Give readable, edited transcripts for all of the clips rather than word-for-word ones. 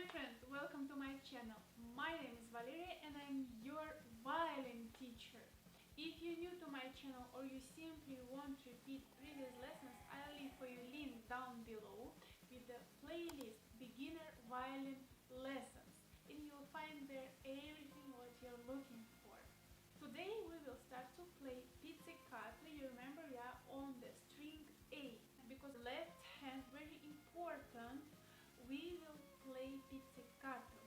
friend, welcome to my channel. My name is Valeria and I'm your violin teacher. If you're new to my channel or you simply want to repeat previous lessons, I'll leave for you a link down below with the playlist Beginner Violin Lessons, and you'll find there everything what you're looking for. Today we will start to play pizzicato. You remember, yeah, on the string A, because left hand very important. We will play pizzicato.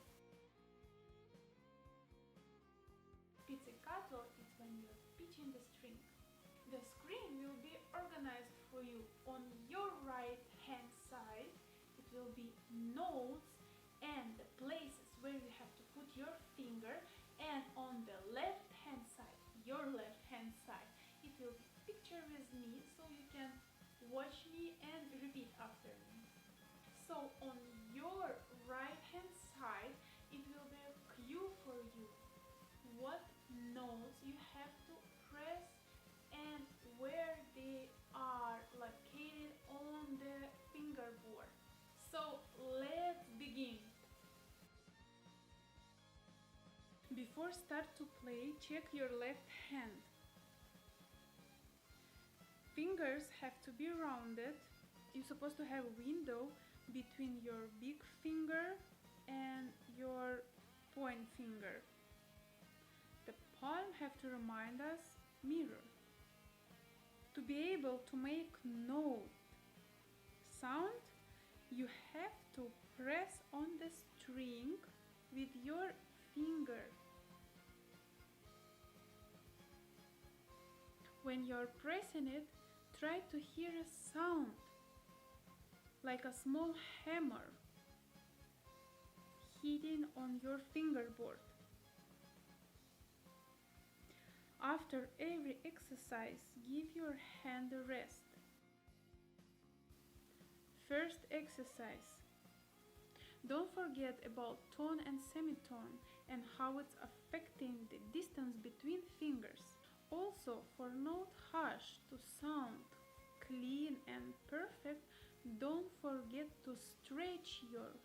Pizzicato is when you're pitching the string. The screen will be organized for you. On your right hand side it will be notes and the places where you have to put your finger, and on the left hand side, your left hand side, it will be picture with me so you can watch me and repeat after me. So on your right hand side it will be a cue for you what notes you have to press and where they are located on the fingerboard. So let's begin. Before start to play, check your left hand. Fingers have to be rounded. You're supposed to have a window between your big finger and your point finger. The palm have to remind us mirror. To be able to make note sound, you have to press on the string with your finger. When you're pressing it, try to hear a sound like a small hammer hitting on your fingerboard. After every exercise, give your hand a rest. First exercise. Don't forget about tone and semitone and how it's affecting the distance between fingers. Also, for note hash to sound clean and perfect, don't forget to stretch your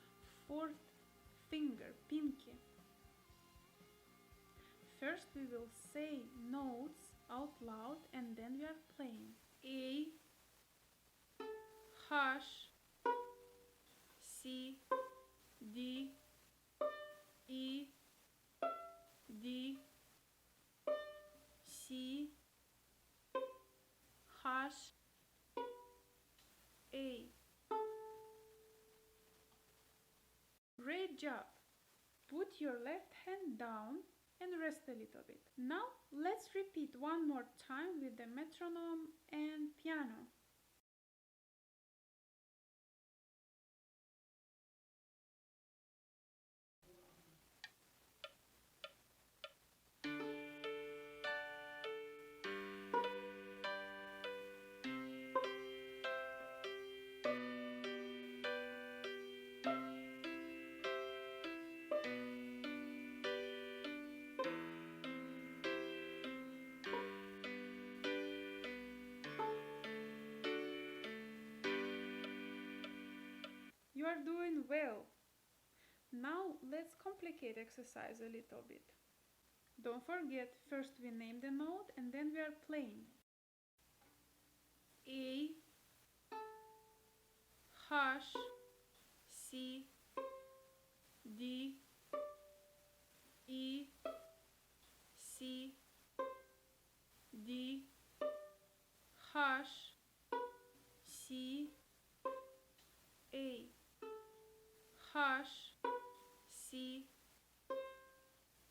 fourth finger, pinky. First we will say notes out loud and then we are playing. A, hash, C, D, E, D, C, hash, A. Great job! Put your left hand down and rest a little bit. Now let's repeat one more time with the metronome and piano. You are doing well. Now let's complicate exercise a little bit. Don't forget, first we name the note and then we are playing. A, hash, C, D, E, C, D, hash, C, A, hash, C,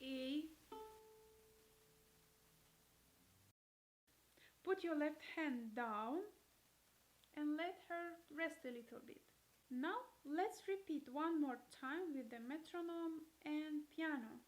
A. Put your left hand down and let her rest a little bit. Now let's repeat one more time with the metronome and piano.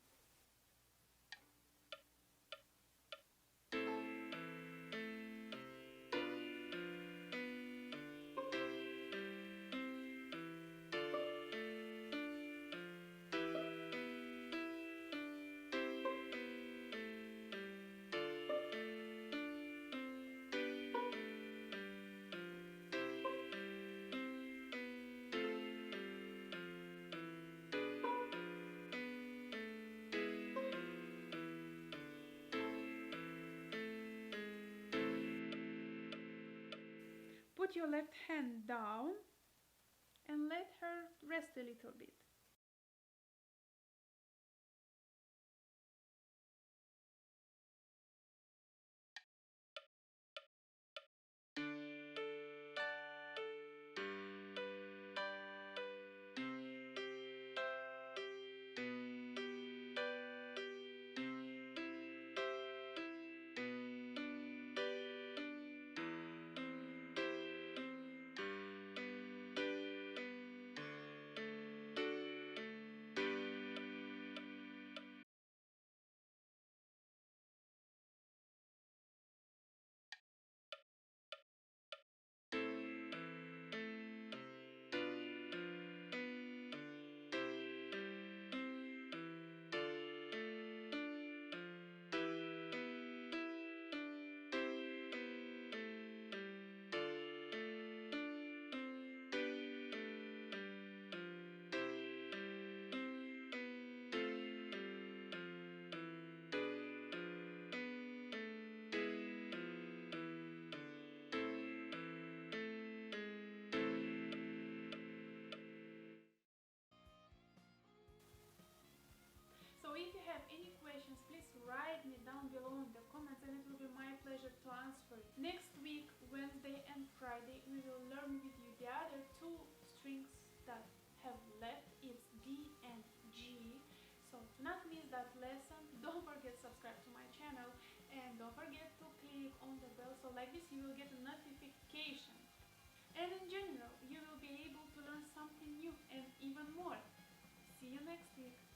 put your left hand down and let her rest a little bit. So if you have any questions, please write me down below in the comments and it will be my pleasure to answer it. Next week, Wednesday and Friday, we will learn with you the other two strings that have left. It's D and G. So to not miss that lesson, don't forget to subscribe to my channel and don't forget to click on the bell so like this you will get a notification. And in general, you will be able to learn something new and even more. See you next week.